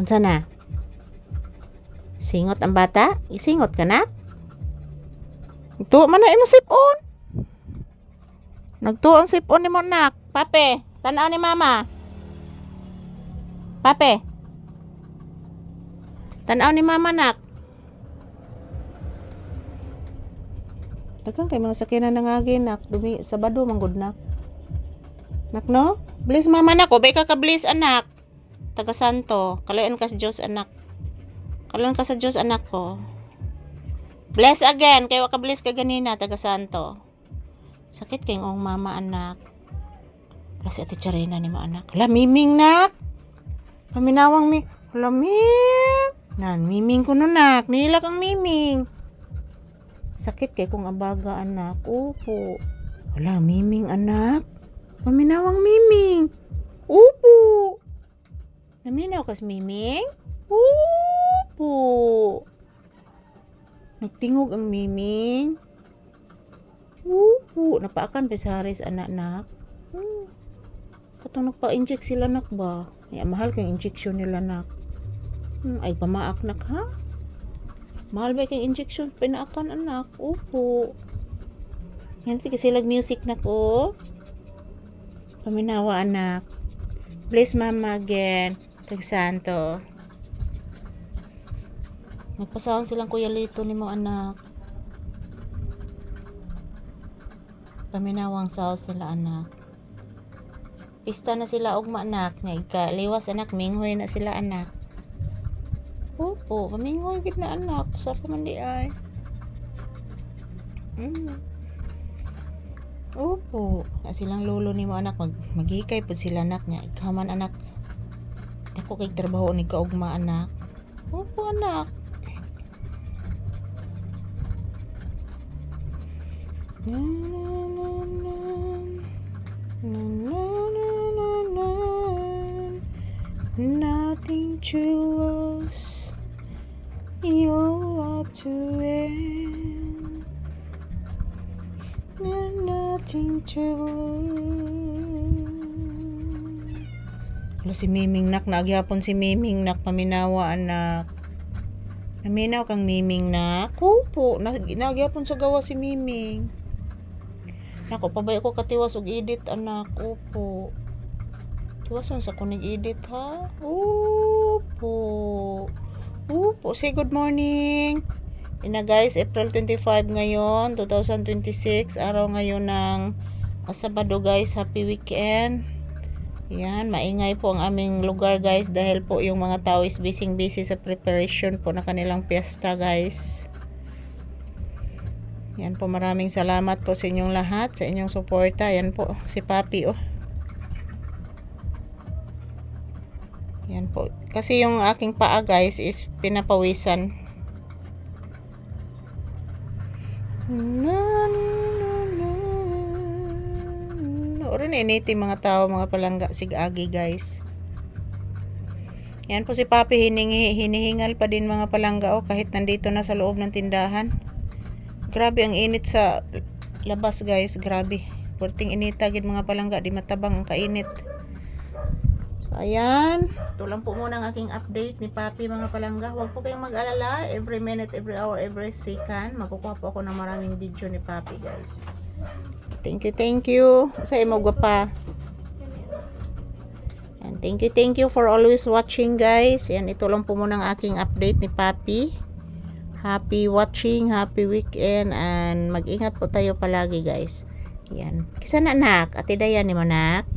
Unsa na? Singot ang bata? Isingot ka na? Ito man na imo sipon. Nagtuon sipon ni mo nak. Pape, tanaw ni mama. Pape. Tanaw ni mama nak. Daghang kay mga sakyanan nangagi nak. Dumi Sabado manggod nak. Nak no? Bless mama nak. Obay ka ka-bless anak. Taga Santo. Kalayan ka sa Diyos anak. Kalayan ka sa Diyos anak ko. Bless again. Kaya waka-bless ka ganina. Taga Santo. Sakit kayong ong mama anak. Wala si Ate Charina ni mo anak. Wala miming nak. Paminawang mi. Wala miming. Nan miming ko no nak. Nilak ang miming. Sakit kay kung abaga anak. Opo. Wala miming anak. Paminawang miming. Opo. Naminaw kas miming? Opo. Nagtingog ang miming. Opo. Napaakan pa sa haris anak. Katong nagpa-inject sila nak ba? Ay, mahal kang injection nila nak. Ay pamaak nak ha? Mahal ba kang injection pinaakan anak? Opo. Yan kasi lag music na ko. Paminawa anak. Bless mama again. Tag Santo. Nagpasawang silang Kuya Lito ni mo anak. Paminawang saos nila anak. Pista na sila ugma anak. Nga liwas anak. Minghoy na sila anak. Opo. Paminghoy gid na anak. Sa pamandi ay. Opo. Na silang lolo ni mo anak. Maghikay po sila anak niya. Ikaw man anak. Ako kay trabaho ni kaugma anak. Opo anak. Nothing to lose. You're up to end. Nothing to lose. Wala si Miming nak. Nagyapon si Miming nak. Paminawa anak. Naminaw kang Miming nak. Opo. Nagyapon sa gawa si Miming. Nako, pabay ko katiwas og edit anak. Opo. Tiwason sa kunig edit ha. Opo. Opo. Say good morning. Ina guys, April 25 ngayon, 2026. Araw ngayon ng Sabado guys. Happy weekend. Yan, maingay po ang aming lugar guys dahil po yung mga tao is busy sa preparation po na kanilang piyesta guys. Yan po, maraming salamat po sa inyong lahat, sa inyong suporta. Yan po, si Papi oh. Yan po. Kasi yung aking paa guys is pinapawisan. Oron initi mga tao, mga palangga sig-agi guys. Yan po si Papi hinihingal pa din mga palangga oh, kahit nandito na sa loob ng tindahan. Grabe ang init sa labas guys, grabe. Purting inita gid mga palangga, di matabang ang kainit. So ayan, ito lang po muna ang aking update ni Papi mga palangga. Huwag po kayong mag-alala, every minute, every hour, every second makukuha po ako ng maraming video ni Papi guys. Thank you sa imo pa. And thank you for always watching guys. Yan, ito lang po muna ang aking update ni Papi. Happy watching, happy weekend, and mag-ingat po tayo palagi guys. Yan. Kisa na anak, Ate Dayan ni mo nak.